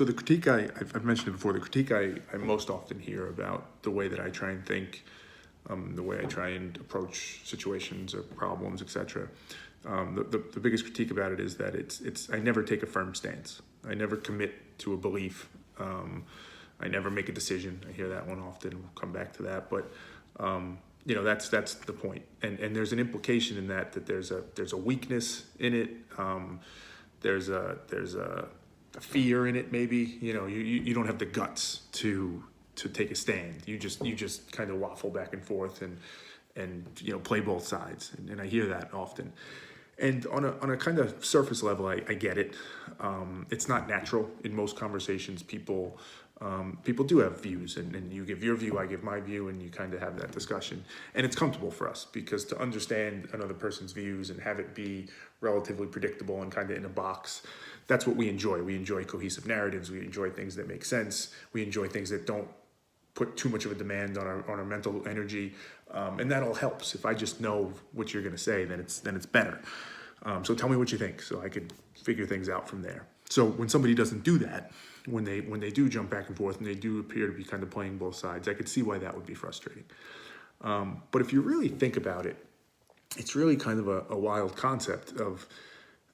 So the critique I've mentioned it before, the critique I most often hear about the way that I try and think, the way I try and approach situations or problems, etc. The biggest critique about it is that I never take a firm stance. I never commit to a belief. I never make a decision. I hear that one often. We'll come back to that, but that's the point. And there's an implication in that there's a weakness in it. There's a fear in it. Maybe you don't have the guts to take a stand. You just kind of waffle back and forth and play both sides. And I hear that often. And on a kind of surface level, I get it. It's not natural in most conversations. People do have views, and you give your view, I give my view, and you kind of have that discussion. And it's comfortable for us because to understand another person's views and have it be relatively predictable and kind of in a box, that's what we enjoy. We enjoy cohesive narratives. We enjoy things that make sense. We enjoy things that don't put too much of a demand on our mental energy, and that all helps. If I just know what you're going to say, then it's better. So tell me what you think, so I could figure things out from there. So when somebody doesn't do that, when they do jump back and forth and they do appear to be kind of playing both sides, I could see why that would be frustrating. But if you really think about it, it's really kind of a wild concept of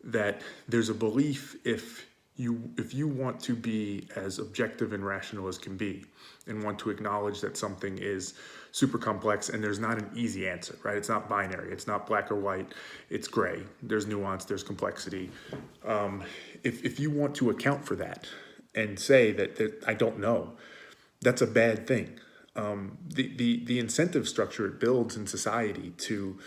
that there's a belief if you want to be as objective and rational as can be and want to acknowledge that something is super complex and there's not an easy answer, right? It's not binary. It's not black or white. It's gray. There's nuance. There's complexity. If you want to account for that and say that I don't know, that's a bad thing. The incentive structure it builds in society to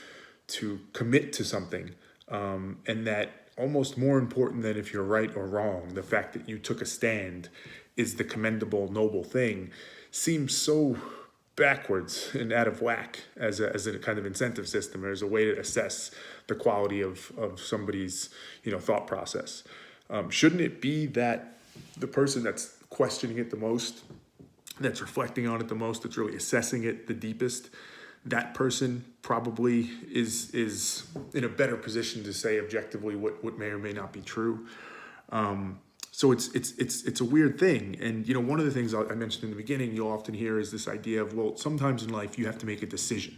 commit to something, and that almost more important than if you're right or wrong, the fact that you took a stand is the commendable, noble thing, seems so backwards and out of whack as a kind of incentive system, or as a way to assess the quality of somebody's thought process. Shouldn't it be that the person that's questioning it the most, that's reflecting on it the most, that's really assessing it the deepest, that person probably is in a better position to say objectively what may or may not be true. So it's a weird thing. And one of the things I mentioned in the beginning, you'll often hear is this idea of, well, sometimes in life you have to make a decision.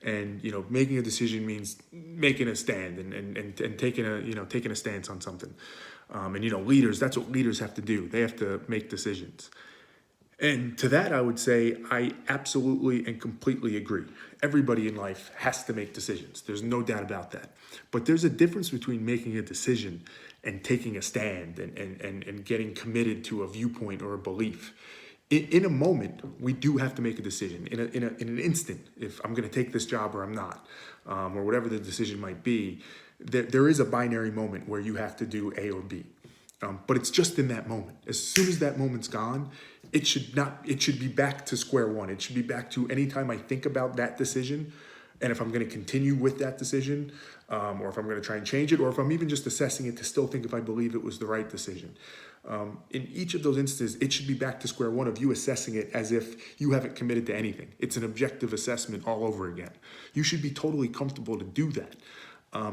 And making a decision means making a stand and taking a stance on something. And leaders, that's what leaders have to do. They have to make decisions. And to that, I would say I absolutely and completely agree. Everybody in life has to make decisions. There's no doubt about that. But there's a difference between making a decision and taking a stand and getting committed to a viewpoint or a belief. In a moment, we do have to make a decision. In an instant, if I'm going to take this job or I'm not, or whatever the decision might be, there is a binary moment where you have to do A or B. But it's just in that moment. As soon as that moment's gone, it should be back to square one. It should be back to anytime I think about that decision, and if I'm going to continue with that decision, or if I'm going to try and change it, or if I'm even just assessing it to still think if I believe it was the right decision. In each of those instances, it should be back to square one of you assessing it as if you haven't committed to anything. It's an objective assessment all over again. You should be totally comfortable to do that,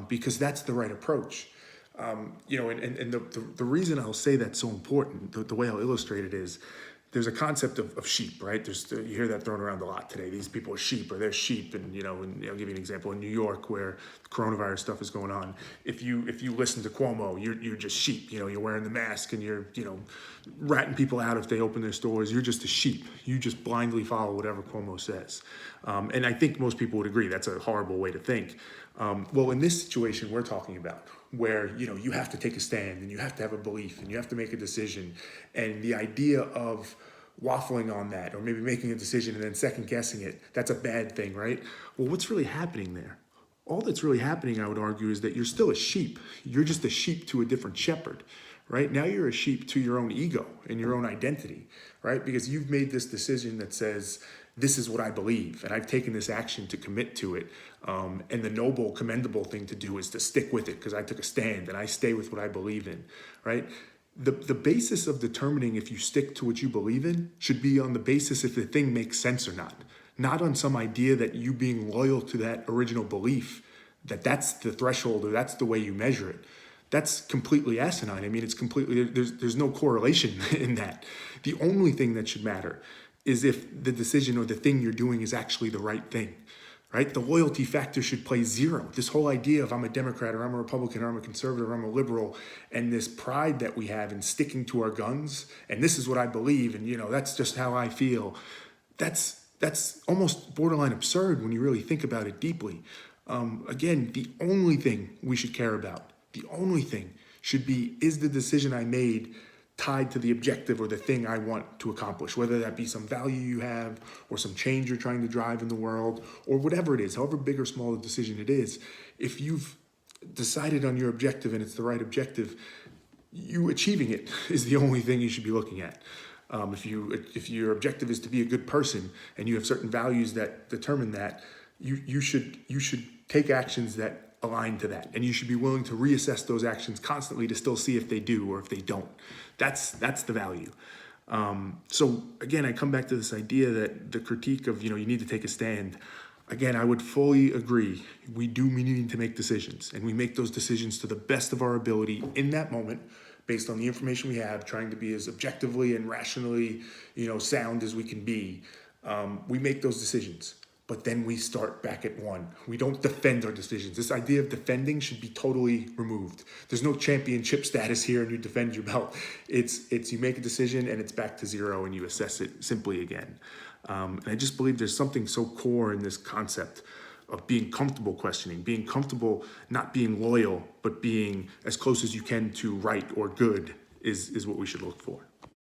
because that's the right approach. And the reason I'll say that's so important, the way I'll illustrate it is, there's a concept of sheep, right? You hear that thrown around a lot today. These people are sheep, or they're sheep, and I'll give you an example. In New York, where the coronavirus stuff is going on, if you listen to Cuomo, you're just sheep. You're wearing the mask and you're ratting people out if they open their stores. You're just a sheep. You just blindly follow whatever Cuomo says, and I think most people would agree that's a horrible way to think. Well, in this situation we're talking about, where you have to take a stand and you have to have a belief and you have to make a decision, and the idea of waffling on that, or maybe making a decision and then second guessing it, that's a bad thing, right? Well, what's really happening there? All that's really happening, I would argue, is that you're still a sheep. You're just a sheep to a different shepherd, right? Now you're a sheep to your own ego and your own identity, right? Because you've made this decision that says, this is what I believe, and I've taken this action to commit to it. And the noble, commendable thing to do is to stick with it because I took a stand and I stay with what I believe in, right? The basis of determining if you stick to what you believe in should be on the basis if the thing makes sense or not on some idea that you being loyal to that original belief, that's the threshold or that's the way you measure it. that's completely asinine. I mean, it's completely, there's no correlation in that. The only thing that should matter is if the decision or the thing you're doing is actually the right thing, right? The loyalty factor should play zero. This whole idea of I'm a Democrat or I'm a Republican or I'm a conservative or I'm a liberal, and this pride that we have in sticking to our guns, and this is what I believe, and that's just how I feel. That's almost borderline absurd when you really think about it deeply. Again, the only thing we should care about, the only thing should be, is the decision I made tied to the objective or the thing I want to accomplish, whether that be some value you have or some change you're trying to drive in the world or whatever it is, however big or small the decision it is. If you've decided on your objective and it's the right objective, you achieving it is the only thing you should be looking at. If your objective is to be a good person and you have certain values that determine that, you should take actions that align to that, and you should be willing to reassess those actions constantly to still see if they do or if they don't. That's the value. So again, I come back to this idea that the critique of you need to take a stand. Again, I would fully agree. We need to make decisions, and we make those decisions to the best of our ability in that moment, based on the information we have, trying to be as objectively and rationally, sound as we can be. We make those decisions, but then we start back at one. We don't defend our decisions. This idea of defending should be totally removed. There's no championship status here and you defend your belt. It's you make a decision and it's back to zero and you assess it simply again. And I just believe there's something so core in this concept of being comfortable questioning, being comfortable not being loyal, but being as close as you can to right or good is what we should look for.